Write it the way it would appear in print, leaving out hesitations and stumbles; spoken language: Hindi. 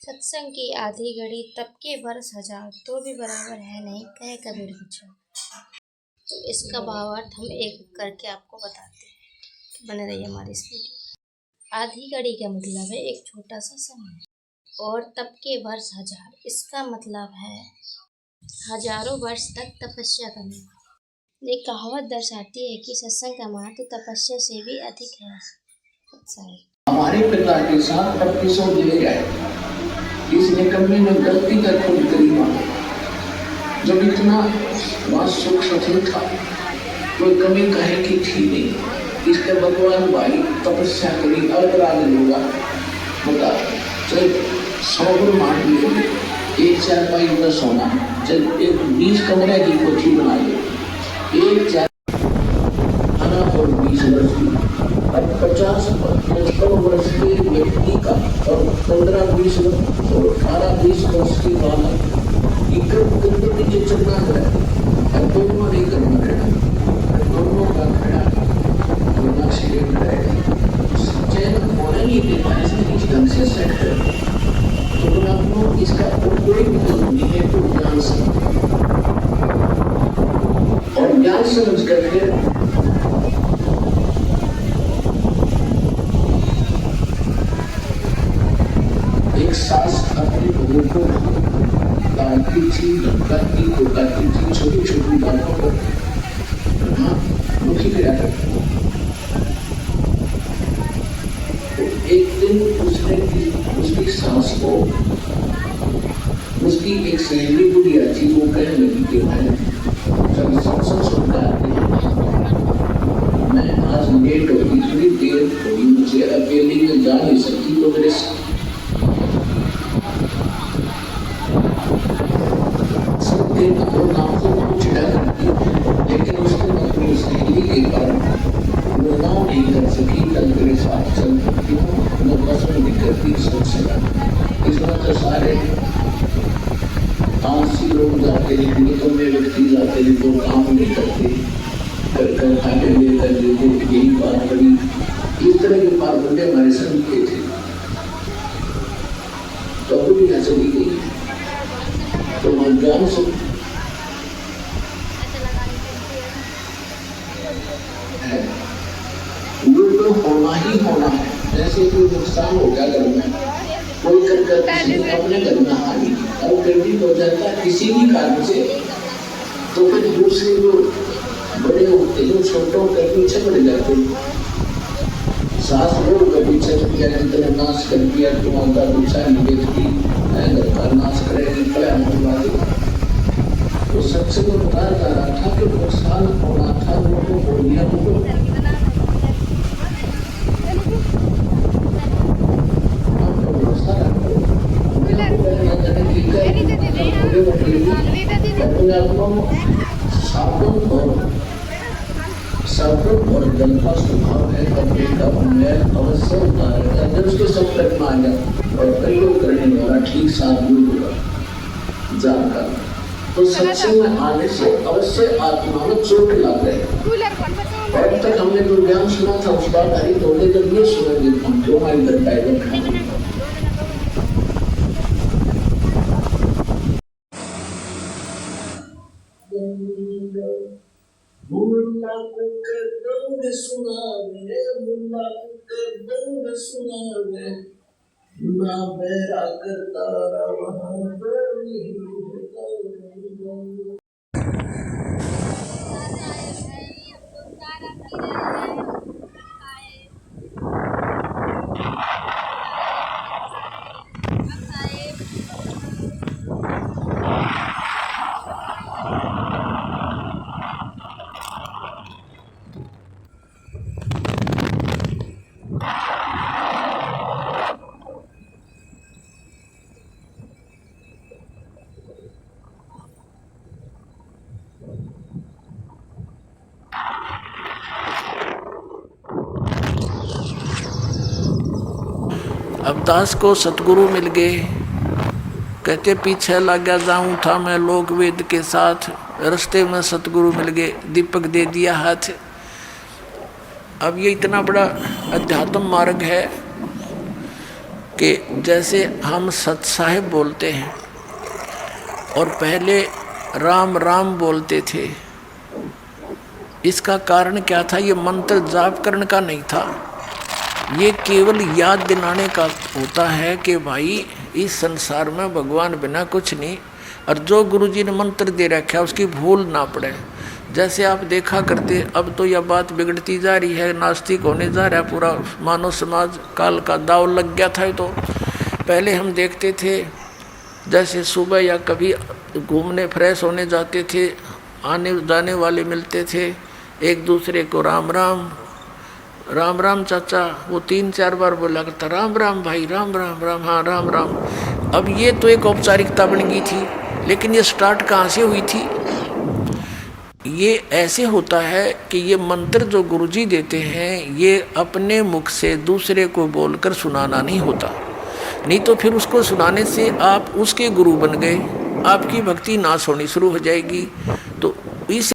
सत्संग की आधी घड़ी तब के वर्ष हजार तो भी बराबर है नहीं, कहे कबीर विचार। तो इसका भावार्थ हम एक करके आपको बताते हैं। बने रहिए हमारी इस वीडियो। आधी घड़ी का मतलब है एक छोटा सा समय, और तब के वर्ष हजार, इसका मतलब है हजारों वर्ष तक तपस्या करना। ये कहावत दर्शाती है कि सत्संग का महत्व तपस्या से भी अधिक है। हमारे पिता के साथ 2500 ले गए, इस निकम्मे ने गलती कर खुद करी। जब इतना वहां सुख सचिन था, कोई कमी कहे की थी नहीं। इसके भगवान भाई तपस्या करी, अलग लूंगा बता चल 100 गुण मार लिए, एक चारपाई का सोना, चल एक 20 कमरे की कोठी बना ले, एक चार और 20 वर्ष की, अब 50-55 वर्ष के व्यक्ति का और 15-20 और 18-20 वर्ष की बालक नीचे चलना है, दोनों नहीं करना है, दोनों का खड़ा होना सीरियस रहेगा। चयन होने नहीं देता, इसमें इस ढंग से सेट है तो आपको इसका कोई विकल्प नहीं है। तो ज्ञान समझ और ज्ञान समझ करके सास अपनी बहू को डांटती थी, धमकाती कोटाती थी, छोटी छोटी बातों पर दुखी किया करती। तो एक दिन उसने उसकी सास को उसकी एक सहेली बुढ़िया थी, वो कहने लगी कि भाई जब सत्संग सुनकर आते हैं, मैं आज लेट होगी, थोड़ी देर होगी, मुझे अकेली में जा नहीं सकती, तो मेरे लेकिन उसको अपनी सहेली के कारण वो नाव नहीं कर सकी, कल मेरे साथ चल सकती हूँ, मैं बस में नहीं करती सोच सका। इसमें तो सारे आंसी लोग जाते हैं, निकम्मे व्यक्ति जाते हैं, वो काम नहीं करते, कर खाने लेकर लेते, यही बात बड़ी। इस तरह के पाबंदे हमारे संग के थे, तो भी न चली गई। तो मैं ज्ञान से वो तो होना ही होना है। जैसे कोई नुकसान हो गया घर में, कोई कर अपने घर में हानि और क्रेडिट हो जाता है किसी भी कारण से, तो फिर दूसरे जो बड़े होते हैं छोटों के पीछे पड़ जाते हैं। सास लोग का पीछे जितना नाश कर दिया, तुम्हारा पीछा नहीं बेचती, घर का नाश करेगी, तो सत्संग में बताया जा रहा था कि नुकसान होना था, वो तो हो गया। साबुन और जल का स्वभाव है, कपड़े का मैल अवश्य उतारेगा जब उसके संपर्क में आ जाए, और प्रयोग करने वाला ठीक साबुन होगा जानकर। तो सत्संग में आने से अवश्य आत्मा में चोट लग गए। और अब तक हमने जो ज्ञान सुना था उस बात हरी तोड़ने जब ये सुनेंगे हम क्यों हमारी घर डायवर्ट है। मुल्ला के दंग सुनावे, मुल्ला के दंग सुनावे, ना मेरा करता रहा अब दास को सतगुरु मिल गए, कहते पीछे लग गया जाऊं था मैं लोक वेद के साथ, रास्ते में सतगुरु मिल गए, दीपक दे दिया हाथ। अब ये इतना बड़ा अध्यात्म मार्ग है कि जैसे हम सत साहिब बोलते हैं और पहले राम राम बोलते थे, इसका कारण क्या था? ये मंत्र जाप करने का नहीं था, ये केवल याद दिलाने का होता है कि भाई इस संसार में भगवान बिना कुछ नहीं, और जो गुरुजी ने मंत्र दे रखा है उसकी भूल ना पड़े। जैसे आप देखा करते, अब तो यह बात बिगड़ती जा रही है, नास्तिक होने जा रहा है पूरा मानव समाज, काल का दाव लग गया था। तो पहले हम देखते थे जैसे सुबह या कभी घूमने फ्रेश होने जाते थे, आने जाने वाले मिलते थे, एक दूसरे को राम राम राम राम चाचा, वो 3-4 बार बोला करता राम राम भाई, राम राम राम, हाँ राम राम। अब ये तो एक औपचारिकता बन गई थी, लेकिन ये स्टार्ट कहाँ से हुई थी? ये ऐसे होता है कि ये मंत्र जो गुरुजी देते हैं, ये अपने मुख से दूसरे को बोलकर सुनाना नहीं होता, नहीं तो फिर उसको सुनाने से आप उसके गुरु बन गए, आपकी भक्ति नाश होनी शुरू हो जाएगी। तो इस